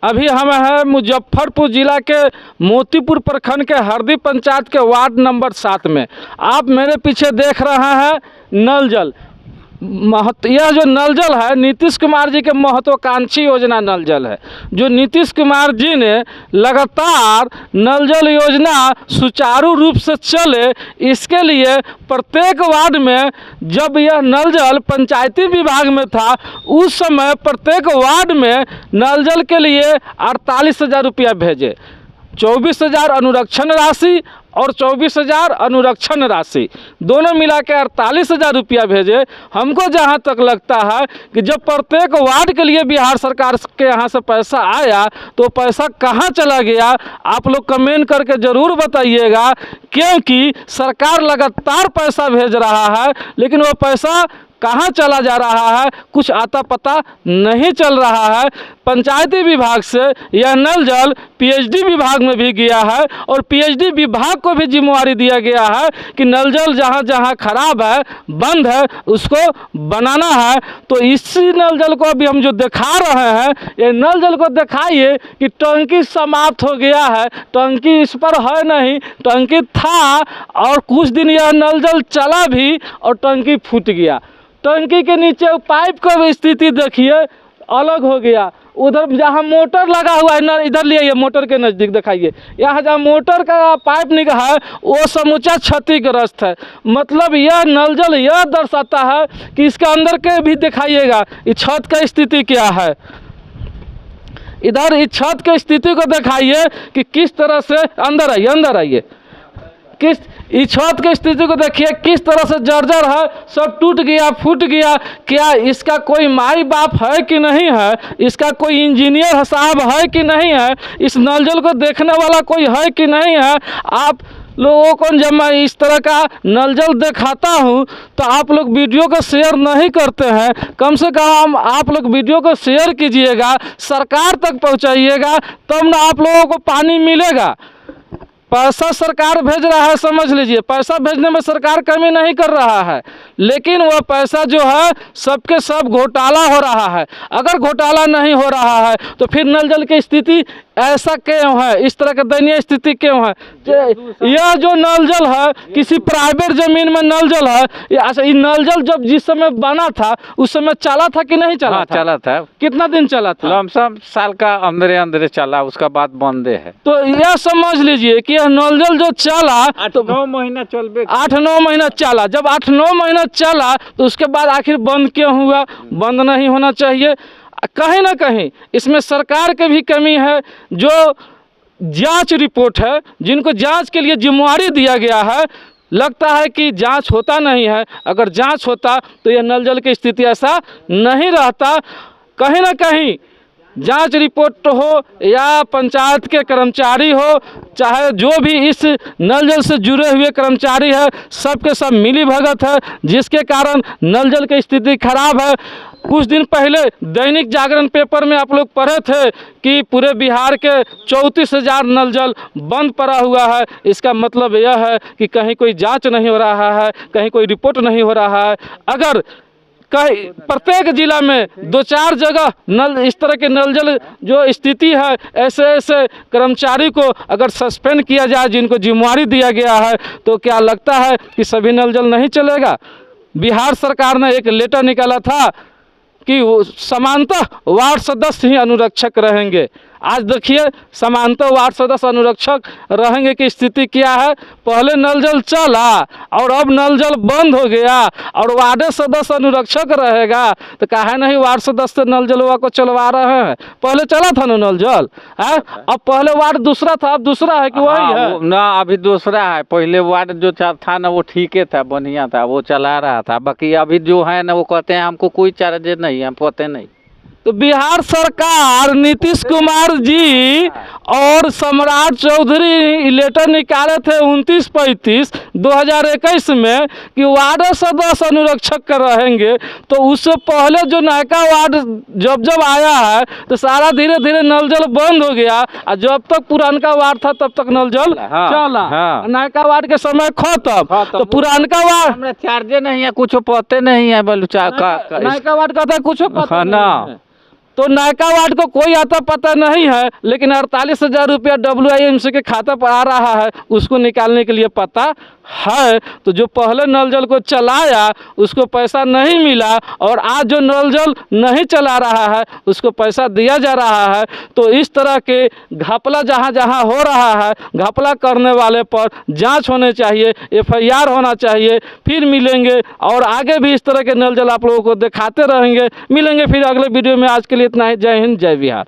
अभी हम हैं मुजफ्फरपुर जिला के मोतीपुर प्रखंड के हरदी पंचायत के वार्ड नंबर 7 में। आप मेरे पीछे देख रहे हैं नल जल। यह जो नल जल है नीतीश कुमार जी के महत्वाकांक्षी योजना नल जल है, जो नीतीश कुमार जी ने लगातार नल जल योजना सुचारू रूप से चले, इसके लिए प्रत्येक वार्ड में जब यह नल जल पंचायती विभाग में था उस समय प्रत्येक वार्ड में नल जल के लिए 48,000 रुपया भेजे। 24,000 अनुरक्षण राशि और 24,000 अनुरक्षण राशि दोनों मिला के 48,000 रुपया भेजे। हमको जहां तक लगता है कि जब प्रत्येक वार्ड के लिए बिहार सरकार के यहाँ से पैसा आया तो पैसा कहां चला गया, आप लोग कमेंट करके ज़रूर बताइएगा। क्योंकि सरकार लगातार पैसा भेज रहा है लेकिन वो पैसा कहाँ चला जा रहा है कुछ आता पता नहीं चल रहा है। पंचायती विभाग से यह नल जल पीएचडी विभाग में भी गया है और पीएचडी विभाग को भी जिम्मेवारी दिया गया है कि नल जल जहाँ जहाँ खराब है, बंद है, उसको बनाना है। तो इसी नल जल को अभी हम जो दिखा रहे हैं, ये नल जल को दिखाइए कि टंकी समाप्त हो गया है, टंकी इस पर है नहीं, टंकी था और कुछ दिन यह नल जल चला भी और टंकी फूट गया। टंकी के नीचे पाइप का स्थिति देखिए अलग हो गया। उधर जहाँ मोटर लगा हुआ है ना, इधर लिए मोटर के नज़दीक दिखाइए, यहाँ जहाँ मोटर का पाइप निकला है वो समूचा क्षतिग्रस्त है। मतलब यह नल जल यह दर्शाता है कि इसके अंदर के भी दिखाइएगा इस छत का स्थिति क्या है। इधर इस छत की स्थिति को दिखाइए कि किस तरह से अंदर आइए किस इस छत की स्थिति को देखिए किस तरह से जर्जर है, सब टूट गया, फूट गया। क्या इसका कोई माई बाप है कि नहीं है, इसका कोई इंजीनियर साहब है कि नहीं है, इस नल जल को देखने वाला कोई है कि नहीं है। आप लोगों को जब मैं इस तरह का नल जल दिखाता हूँ तो आप लोग वीडियो को शेयर नहीं करते हैं। कम से कम आप लोग वीडियो को शेयर कीजिएगा, सरकार तक पहुँचाइएगा, तब ना आप लोगों को पानी मिलेगा। पैसा सरकार भेज रहा है, समझ लीजिए, पैसा भेजने में सरकार कमी नहीं कर रहा है, लेकिन वह पैसा जो है सबके सब घोटाला हो रहा है। अगर घोटाला नहीं हो रहा है तो फिर नल जल की स्थिति ऐसा क्यों है, इस तरह की दयनीय स्थिति क्यों है। यह जो नल जल है किसी प्राइवेट जमीन में नल जल है। अच्छा, ये नल जल जब जिस समय बना था उस समय चला था कि नहीं चला? चला था। कितना दिन चला था? लमसम साल का अंदर चला, उसका बाद बंदे है। तो यह समझ लीजिए कि यह नल जल जो चला 8-9 महीना चल 8-9 महीना चला। जब 8-9 महीना चला तो उसके बाद आखिर बंद क्यों हुआ? बंद नहीं होना चाहिए। कहीं ना कहीं इसमें सरकार की भी कमी है। जो जांच रिपोर्ट है, जिनको जांच के लिए जिम्मेवारी दिया गया है, लगता है कि जांच होता नहीं है। अगर जांच होता तो यह नल जल की स्थिति ऐसा नहीं रहता। कहीं ना कहीं जांच रिपोर्ट हो या पंचायत के कर्मचारी हो, चाहे जो भी इस नल जल से जुड़े हुए कर्मचारी है, सबके सब मिली भगत है, जिसके कारण नल जल की स्थिति खराब है। कुछ दिन पहले दैनिक जागरण पेपर में आप लोग पढ़े थे कि पूरे बिहार के 34,000 नल जल बंद पड़ा हुआ है। इसका मतलब यह है कि कहीं कोई जांच नहीं हो रहा है, कहीं कोई रिपोर्ट नहीं हो रहा है। अगर कहीं प्रत्येक जिला में 2-4 जगह नल इस तरह के नल जल जो स्थिति है, ऐसे कर्मचारी को अगर सस्पेंड किया जाए जिनको जिम्मेवारी दिया गया है, तो क्या लगता है कि सभी नल जल नहीं चलेगा? बिहार सरकार ने एक लेटर निकाला था कि समानतः वार्ड सदस्य ही अनुरक्षक रहेंगे। आज देखिए समानतः वार्ड सदस्य अनुरक्षक रहेंगे की स्थिति क्या है। पहले नल जल चला और अब नल जल बंद हो गया और वार्ड सदस्य अनुरक्षक रहेगा। तो काहे नहीं वार्ड सदस्य नल जलवा को चलवा रहे हैं? पहले चला था ना नल जल है, अब पहले वार्ड दूसरा था, अब दूसरा है कि वही है ना? अभी दूसरा है। पहले वार्ड जो था ना वो ठीक था, बढ़िया था, वो चला रहा था। बाकी अभी जो है ना वो कहते हैं हमको कोई चार्जेज नहीं, हम पते नहीं। तो बिहार सरकार नीतीश कुमार जी और सम्राट चौधरी लेटर निकाले थे 29/35/2021 में कि वार्ड सदस्य अनुरक्षक रहेंगे। तो उससे पहले जो नयका वार्ड जब आया है तो सारा धीरे धीरे नल जल बंद हो गया और जब तक पुरानका वार्ड था तब तक नल जल चला। नयका वार्ड के समय खत्म तो पुरानका वार्ड चार्जे नहीं है, कुछ पते नहीं है। नयका वार्ड का था कुछ पता ना। तो नायका वार्ड को कोई आता पता नहीं है, लेकिन 48,000 रुपया WIMC के खाता पर आ रहा है, उसको निकालने के लिए पता है। तो जो पहले नल जल को चलाया उसको पैसा नहीं मिला, और आज जो नल जल नहीं चला रहा है उसको पैसा दिया जा रहा है। तो इस तरह के घपला जहाँ जहाँ हो रहा है, घपला करने वाले पर जांच होने चाहिए, FIR होना चाहिए। फिर मिलेंगे और आगे भी इस तरह के नल जल आप लोगों को दिखाते रहेंगे। मिलेंगे फिर अगले वीडियो में। आज के लिए इतना ही। जय हिंद, जय बिहार।